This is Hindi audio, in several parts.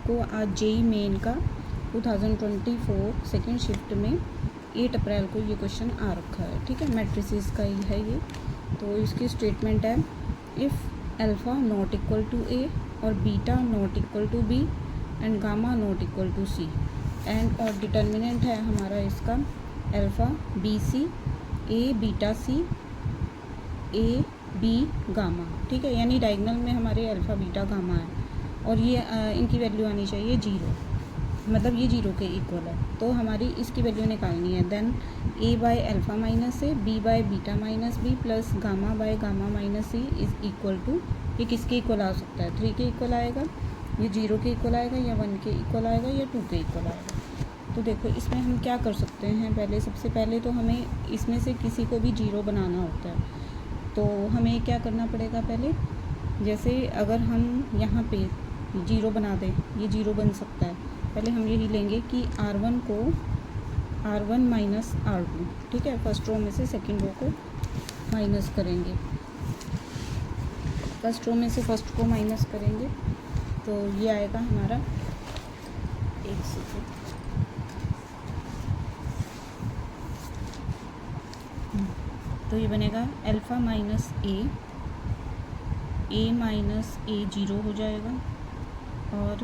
आपको आज जेई मेन का 2024 सेकेंड शिफ्ट में 8 अप्रैल को ये क्वेश्चन आ रखा है। ठीक है, मैट्रिसेस का ही है ये। तो इसकी स्टेटमेंट है if alpha not equal to a और beta not equal to b and gamma not equal to c and और डिटर्मिनेंट है हमारा इसका alpha b c a beta c a b gamma. ठीक है, यानी डायगोनल में हमारे अल्फ़ा बीटा गामा है और ये इनकी वैल्यू आनी चाहिए 0, मतलब ये 0 के इक्वल है। तो हमारी इसकी वैल्यू निकालनी है। Then a by alpha minus a b by beta minus b plus gamma by gamma minus c is equal to, ये किसके इक्वल आ सकता है? 3 के इक्वल आएगा, ये 0 के इक्वल आएगा, या 1 के इक्वल आएगा, या 2 के इक्वल आएगा। तो देखो इसमें हम क्या कर सकते हैं, सबसे पहले तो हमें इसमें से किसी को भी 0 बनाना होता है। तो हमें क्या करना पड़ेगा, पहले जैसे अगर हम यहाँ पे 0 बना दें, ये 0 बन सकता है। पहले हम यही लेंगे कि R1 को R1 माइनस R2, ठीक है, फर्स्ट रो में से सेकंड रो को माइनस करेंगे, फर्स्ट रो में से फर्स्ट को माइनस करेंगे। तो ये आएगा हमारा, एक सेकेंड, तो ये बनेगा अल्फ़ा माइनस ए माइनस ए 0 हो जाएगा, और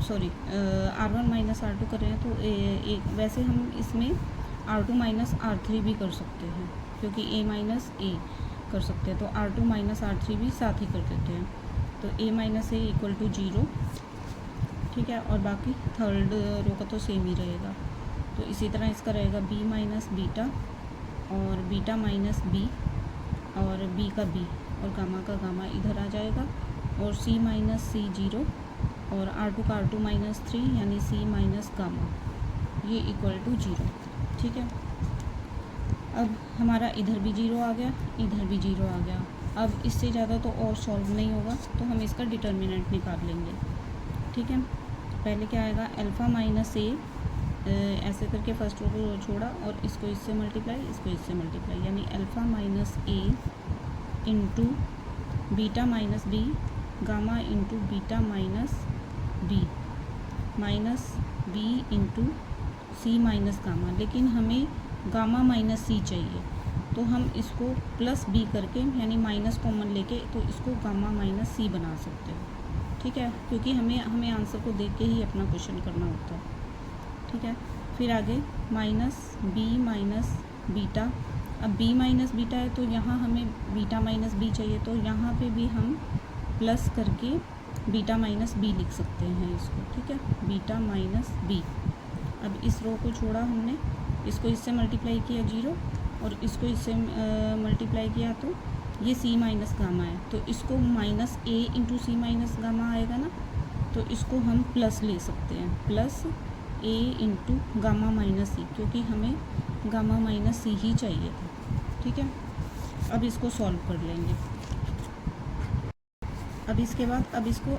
सॉरी R1 माइनस R2 कर रहे हैं तो वैसे हम इसमें R2 माइनस R3 भी कर सकते हैं, क्योंकि A माइनस A कर सकते हैं, तो R2 माइनस R3 भी साथ ही कर देते हैं। तो A minus A equal to 0, ठीक है, और बाकी थर्ड रो का तो सेम ही रहेगा। तो इसी तरह इसका रहेगा B माइनस बीटा और बीटा माइनस बी और बी का बी और गामा का गामा इधर आ जाएगा, और C माइनस सी 0 और R2 का R2 माइनस 3 यानी C माइनस गामा, ये इक्वल टू 0। ठीक है, अब हमारा इधर भी 0 आ गया, इधर भी 0 आ गया। अब इससे ज़्यादा तो और सॉल्व नहीं होगा, तो हम इसका डिटर्मिनेंट निकाल लेंगे। ठीक है, पहले क्या आएगा, अल्फ़ा माइनस ए, ऐसे करके फर्स्ट रो को छोड़ा और इसको इससे मल्टीप्लाई, इसको इससे मल्टीप्लाई, यानी alpha minus a into beta minus b gamma into beta minus b into c minus gamma. लेकिन हमें गामा माइनस सी चाहिए, तो हम इसको प्लस बी करके यानी माइनस कॉमन लेके तो इसको गामा माइनस सी बना सकते हैं। ठीक है, क्योंकि हमें आंसर को देख के ही अपना क्वेश्चन करना होता है। ठीक है, फिर आगे माइनस बी माइनस बीटा। अब b माइनस बीटा है तो यहाँ हमें बीटा माइनस बी चाहिए, तो यहाँ पे भी हम प्लस करके बीटा माइनस बी लिख सकते हैं इसको। ठीक है, बीटा माइनस बी। अब इस रो को छोड़ा हमने, इसको इससे मल्टीप्लाई किया 0 और इसको इससे मल्टीप्लाई किया, तो ये c माइनस गामा है, तो इसको minus a into c minus gamma आएगा ना, तो इसको हम प्लस ले सकते हैं, plus a into gamma minus c, क्योंकि हमें गामा माइनस सी ही चाहिए था। ठीक है, अब इसको सॉल्व कर लेंगे। अब इसके बाद अब इसको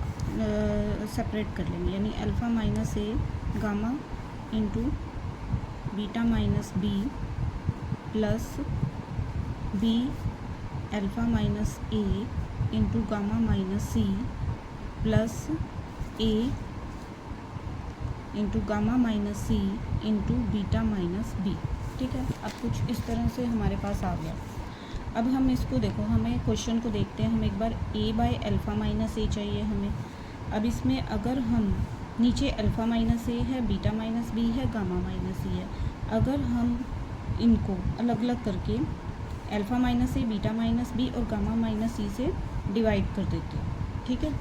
सेपरेट कर लेंगे, यानी alpha minus a gamma into beta minus b plus b alpha minus a into gamma minus c plus a into gamma minus c into beta minus b. ठीक है, अब कुछ इस तरह से हमारे पास आ गया। अब हम इसको देखो, हमें क्वेश्चन को देखते हैं, हम एक बार a बाय अल्फ़ा माइनस ए चाहिए हमें। अब इसमें अगर हम नीचे अल्फ़ा माइनस ए है, बीटा माइनस बी है, गामा माइनस सी है, अगर हम इनको अलग अलग करके alpha minus a, beta minus B और गामा माइनस सी से डिवाइड कर देते हैं। ठीक है,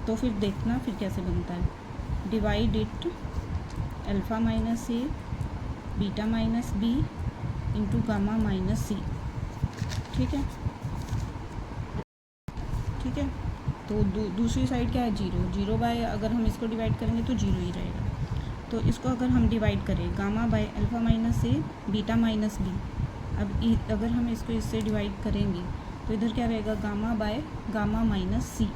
तो फिर देखना फिर कैसे बनता है। Divide it alpha minus a beta minus b into gamma minus c. ठीक है, ठीक है, तो दूसरी साइड क्या है, 0 बाय, अगर हम इसको डिवाइड करेंगे तो 0 ही रहेगा। तो इसको अगर हम डिवाइड करें gamma by alpha minus a beta minus b, अब अगर हम इसको इससे डिवाइड करेंगे तो इधर क्या रहेगा, gamma by gamma minus c.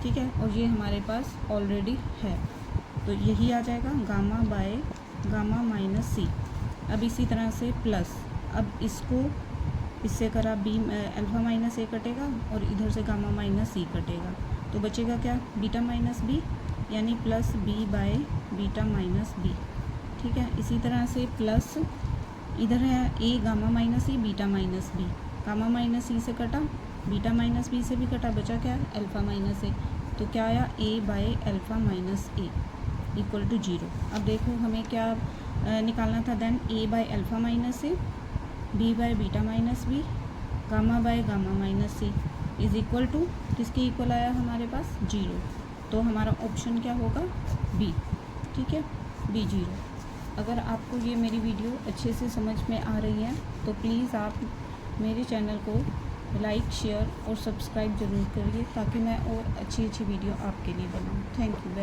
ठीक है, और ये हमारे पास ऑलरेडी है, तो यही आ जाएगा गामा बाय गामा माइनस सी। अब इसी तरह से प्लस, अब इसको इससे करा बी अल्फ़ा माइनस ए कटेगा और इधर से गामा माइनस सी कटेगा, तो बचेगा क्या, बीटा माइनस बी यानी plus b by beta minus b, ठीक है। इसी तरह से प्लस इधर है a gamma minus e beta minus b, gamma minus e से कटा, बीटा माइनस बी से भी कटा, बचा क्या अल्फ़ा माइनस ए, तो क्या आया a by alpha minus a equal to 0। अब देखो हमें क्या निकालना था, then a by alpha minus a, b by beta minus b, gamma by gamma minus c is equal to किसके इक्वल आया हमारे पास 0। तो हमारा ऑप्शन क्या होगा बी, ठीक है, बी 0। अगर आपको ये मेरी वीडियो अच्छे से समझ में आ रही है तो प्लीज़ आप मेरे चैनल को लाइक, शेयर और सब्सक्राइब ज़रूर करिए ताकि मैं और अच्छी वीडियो आपके लिए बनाऊँ। Thank you.